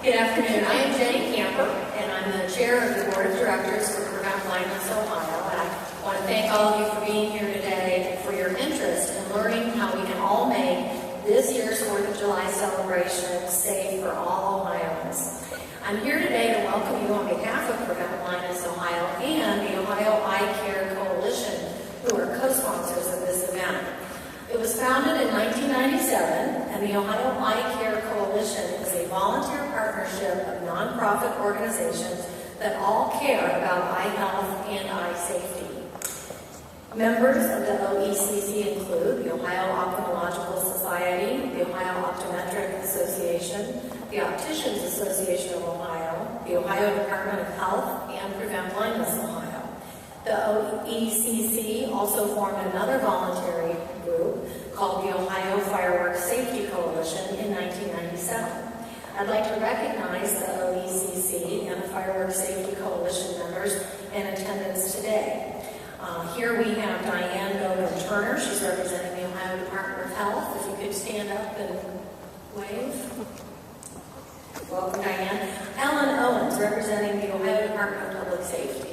Good afternoon. I am Jenny Camper, and I'm the chair of the Board of Directors for Prevent Blindness Ohio. And I want to thank all of you for being here today, for your interest in learning how we can all make this year's 4th of July celebration safe for all Ohioans. I'm here today to welcome you on behalf of Prevent Blindness Ohio and the Ohio Eye Care Coalition, who are co-sponsors of this event. It was founded in 1997, and the Ohio Eye Care Coalition is a volunteer partnership of nonprofit organizations that all care about eye health and eye safety. Members of the OECC include the Ohio Ophthalmological Society, the Ohio Optometric Association, the Opticians Association of Ohio, the Ohio Department of Health, and Prevent Blindness Ohio. The OECC also formed another voluntary group called the Ohio Fireworks Safety Coalition in 1997. I'd like to recognize the OECC and the Fireworks Safety Coalition members in attendance today. Here we have Diane Gogan-Turner. She's representing the Ohio Department of Health. If you could stand up and wave. Welcome, Diane. Ellen Owens, representing the Ohio Department of Public Safety.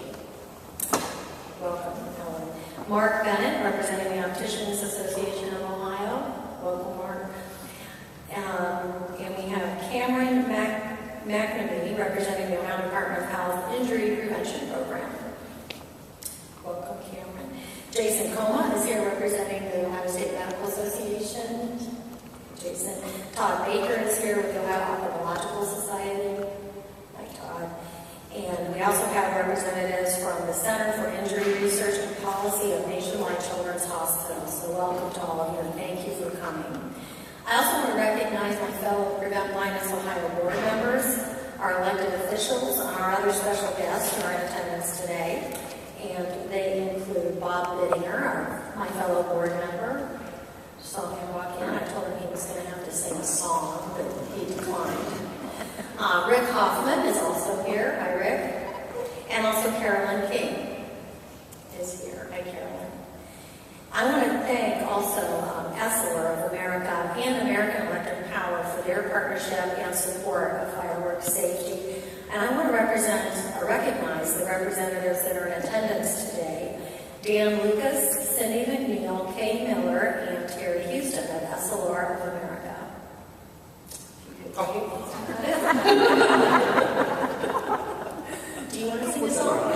Welcome, Ellen. Mark Bennett, representing the Opticians Association of Ohio. Welcome, Mark. And we have Cameron McNamee, representing the Ohio Department of Health Injury Prevention Program. Welcome, Cameron. Jason Coma is here representing the Ohio State Medical Association. Jason. Todd Baker is here with the Ohio Ophthalmological Society. Hi, Todd. And we also have representatives from the Center for Injury Research and Policy of Nationwide Children's Hospital. So welcome to all of you, and thank you for coming. I also want to recognize my fellow Prevent Blindness Ohio board members, our elected officials, and our other special guests who are in attendance today. And they include Bob Bittinger, my fellow board member. Saw him walk in. I told him he was going to have to sing a song, but he declined. Rick Hoffman is also here. Hi, Rick. And also Carolyn King is here. Hi, Carolyn. I want to thank also Essilor of America and American Electric Power for their partnership and support of fireworks safety. And I want to recognize the representatives that are in attendance today. Dan Lucas, Cindy McNeil, Kay Miller, and Terry Houston of Essilor of America. Do you want to sing a song?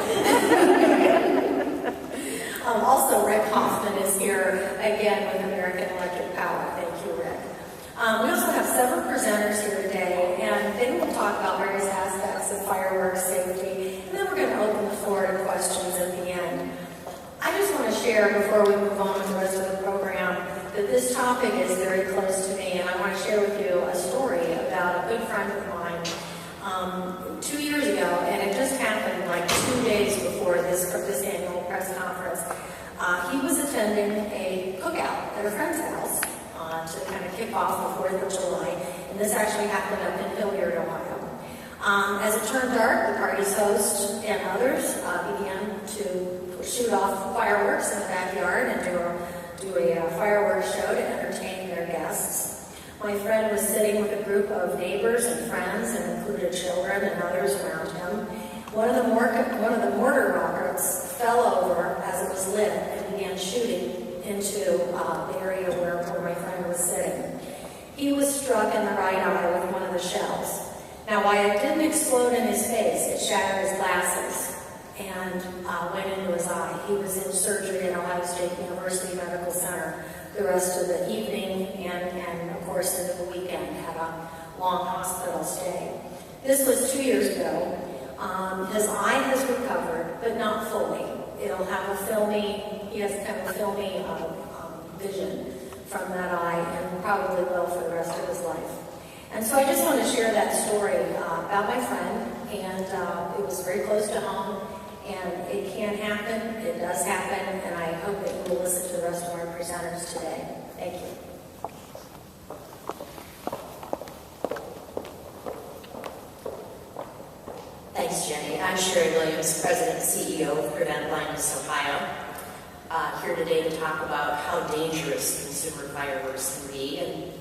Also, Rick Hoffman is here again with American Electric Power. Thank you, Rick. We also have several presenters here today, and they will talk about various aspects of fireworks safety, and then we're going to open the floor to questions at the end. I just want to share, before we move on with the rest of the program, that this topic is very close to me, and I want to share with you a story about a good friend of mine 2 years ago, and it just happened like 2 days before this annual press conference. He was attending a cookout at a friend's house to kind of kick off the 4th of July, and this actually happened up in Hilliard, Ohio. As it turned dark, the party's host and others began to shoot off fireworks in the backyard and do a fireworks show to entertain their guests. My friend was sitting with a group of neighbors and friends, and included children and others around him. One of the mortar rockets fell over as it was lit and began shooting into the area where my friend was sitting. He was struck in the right eye with one of the shells. Now, while it didn't explode in his face, it shattered his glasses and went into his eye. He was in surgery at Ohio State University Medical Center the rest of the evening and of course, into the weekend, had a long hospital stay. This was 2 years ago. His eye has recovered, but not fully. It'll have he has kind of a filmy vision from that eye, and probably will for the rest of his life. And so I just want to share that story about my friend, and it was very close to home, and it can happen, it does happen, and I hope that you will listen to the rest of our presenters today. Thank you. Thanks, Jenny. I'm Sherry Williams, President and CEO of Prevent Blindness Ohio. Here today to talk about how dangerous consumer fireworks can be, and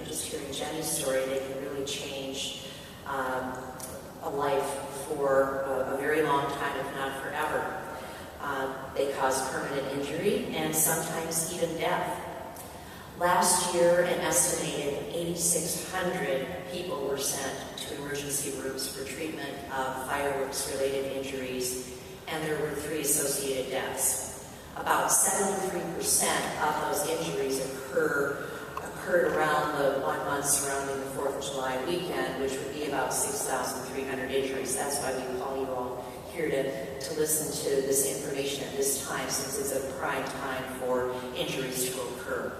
just hearing Jenny's story, they can really change a life for a very long time, if not forever. They cause permanent injury and sometimes even death. Last year, an estimated 8,600 people were sent to emergency rooms for treatment of fireworks-related injuries, and there were 3 associated deaths. About 73% of those injuries occurred around the 1 month surrounding the 4th of July weekend, which would be about 6,300 injuries. That's why we call you all here to listen to this information at this time, since it's a prime time for injuries to occur.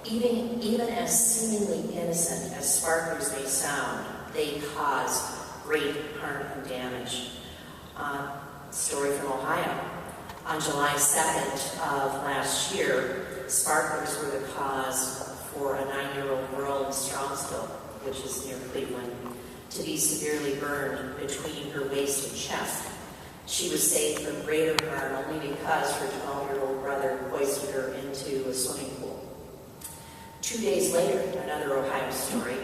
Even as seemingly innocent as sparklers may sound, they cause great harm and damage. Story from Ohio. On July 2nd of last year, sparklers were the cause for a 9-year-old girl in Strongsville, which is near Cleveland, to be severely burned between her waist and chest. She was saved from greater harm only because her 12-year-old brother hoisted her into a swimming pool. 2 days later, another Ohio story,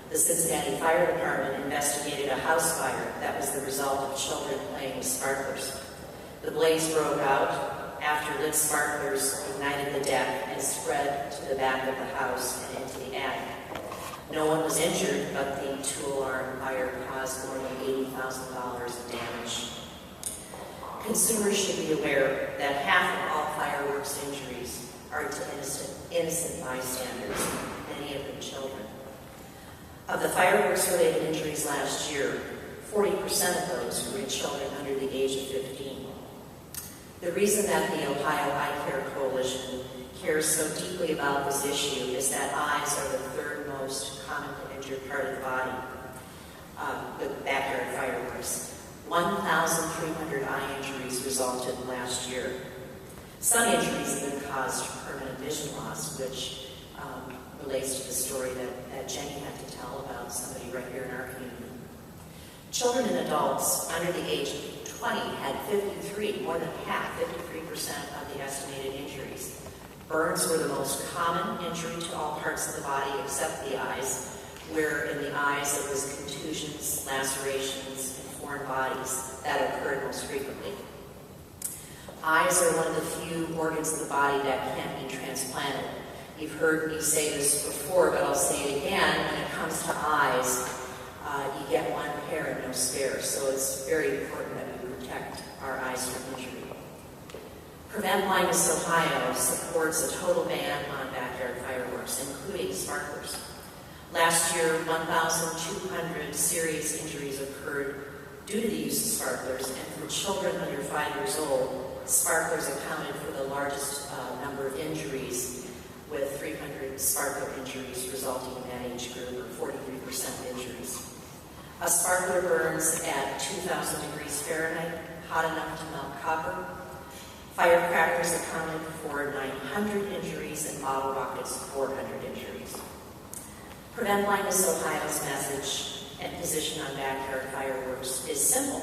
the Cincinnati Fire Department investigated a house fire that was the result of children playing with sparklers. The blaze broke out after lit sparklers ignited the deck and spread to the back of the house and into the attic. No one was injured, but the 2-alarm fire caused more than $80,000 in damage. Consumers should be aware that half of all fireworks injuries are to innocent bystanders, many of them children. Of the fireworks-related injuries last year, 40% of those were in children under the age of 15. The reason that the Ohio Eye Care Coalition cares so deeply about this issue is that eyes are the 3rd most commonly injured part of the body, with backyard fireworks. 1,300 eye injuries resulted last year. Some injuries even caused permanent vision loss, which relates to the story that Jenny had to tell about somebody right here in our community. Children and adults under the age of 20 had 53, more than half, 53% of the estimated injuries. Burns were the most common injury to all parts of the body except the eyes, where in the eyes it was contusions, lacerations, and foreign bodies that occurred most frequently. Eyes are one of the few organs of the body that can't be transplanted. You've heard me say this before, but I'll say it again. When it comes to eyes, you get one pair and no spare, so it's very important that we protect our eyes from injury. Prevent Blindness Ohio supports a total ban on backyard fireworks, including sparklers. Last year, 1,200 serious injuries occurred due to the use of sparklers, and for children under 5 years old, sparklers accounted for the largest number of injuries, with 300 sparkler injuries resulting in that age group, or 43% injuries. A sparkler burns at 2,000 degrees Fahrenheit, hot enough to melt copper. Firecrackers accounted for 900 injuries, and bottle rockets 400 injuries. Prevent Blindness Ohio's message and position on backyard fireworks is simple.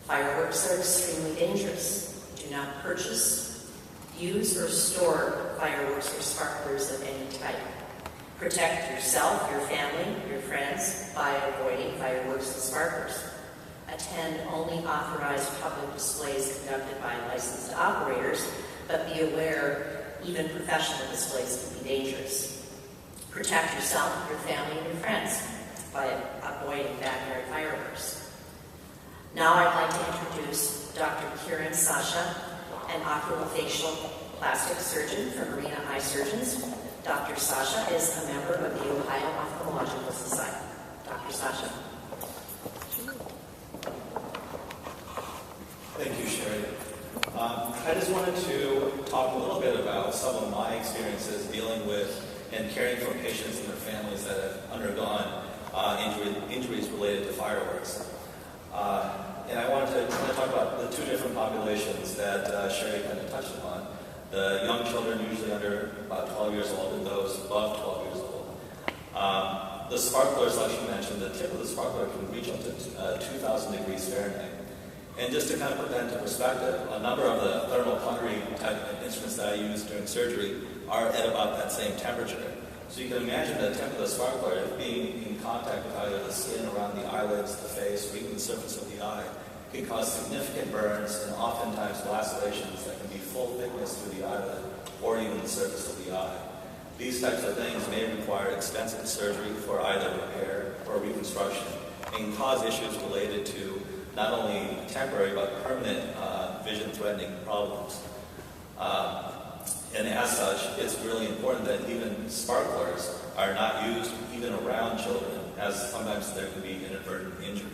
Fireworks are extremely dangerous. Do not purchase, use, or store fireworks or sparklers of any type. Protect yourself, your family, your friends by avoiding fireworks and sparklers. Attend only authorized public displays conducted by licensed operators, but be aware even professional displays can be dangerous. Protect yourself, your family, and your friends by avoiding backyard fireworks. Now I'd like to introduce Dr. Kiran, Sajja, an oculofacial plastic surgeon from Marina Eye Surgeons. Dr. Sajja is a member of the Ohio Ophthalmological Society. Dr. Sajja. Thank you, Sherry. I just wanted to talk a little bit about some of my experiences dealing with and caring for patients and their families that have undergone injuries related to fireworks. And I want to talk about the 2 different populations that Sherry kind of touched upon. The young children, usually under about 12 years old, and those above 12 years old. The sparklers, like she mentioned, the tip of the sparkler can reach up to 2,000 degrees Fahrenheit. And just to kind of put that into perspective, a number of the thermal plundering type instruments that I use during surgery are at about that same temperature. So you can imagine the tip of the sparkler being in contact with either the skin around the eyelids, the face, or even the surface of the eye can cause significant burns and oftentimes lacerations that can be full thickness through the eyelid or even the surface of the eye. These types of things may require extensive surgery for either repair or reconstruction and can cause issues related to not only temporary but permanent vision-threatening problems. And as such, it's really important that even sparklers are not used even around children, as sometimes there can be inadvertent injury.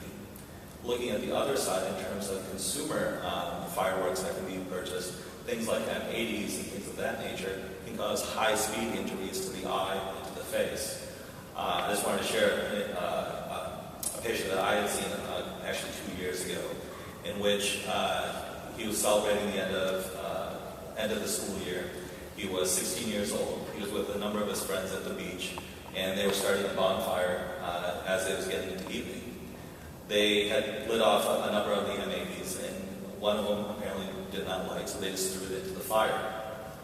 Looking at the other side in terms of consumer fireworks that can be purchased, things like M80s and things of that nature can cause high-speed injuries to the eye and to the face. I just wanted to share a patient that I had seen actually 2 years ago, in which he was celebrating the end of the school year. He was 16 years old. He was with a number of his friends at the beach, and they were starting a bonfire as it was getting into evening. They had lit off a number of the M80s, and one of them apparently did not like, so they just threw it into the fire.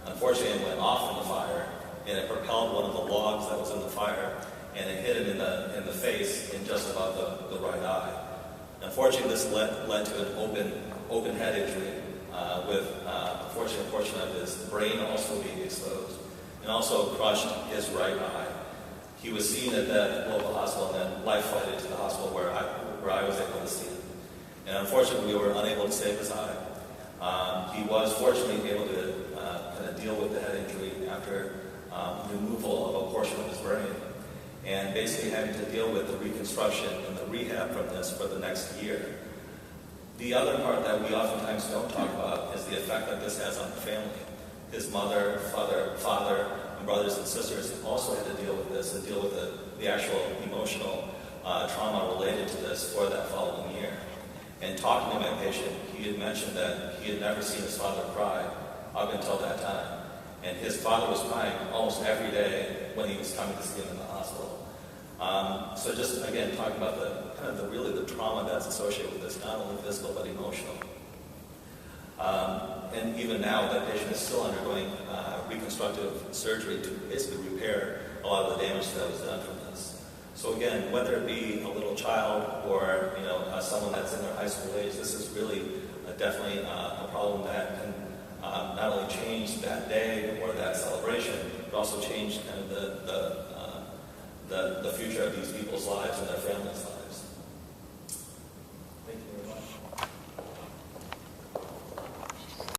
Unfortunately, it went off in the fire, and it propelled one of the logs that was in the fire, and it hit him in the face in just about the right eye. Unfortunately, this led to an open head injury, with a fortunate portion of his brain also being exposed, and also crushed his right eye. He was seen at that local hospital and then life-flighted to the hospital where I was able to see him. And unfortunately, we were unable to save his eye. He was fortunately able to kind of deal with the head injury after removal of a portion of his brain, and basically having to deal with the reconstruction and the rehab from this for the next year. The other part that we oftentimes don't talk about is the effect that this has on the family. His mother, father, and brothers and sisters also had to deal with this and deal with the actual emotional trauma related to this for that following year. And talking to my patient, he had mentioned that he had never seen his father cry up until that time. And his father was crying almost every day when he was coming to see him in the hospital. So just, again, talking about the trauma that's associated with this, not only physical but emotional. And even now, that patient is still undergoing reconstructive surgery to basically repair a lot of the damage that was done from this. So again, whether it be a little child or someone that's in their high school age, this is really definitely a problem that can not only change that day or that celebration, but also change kind of the future of these people's lives and their families' lives.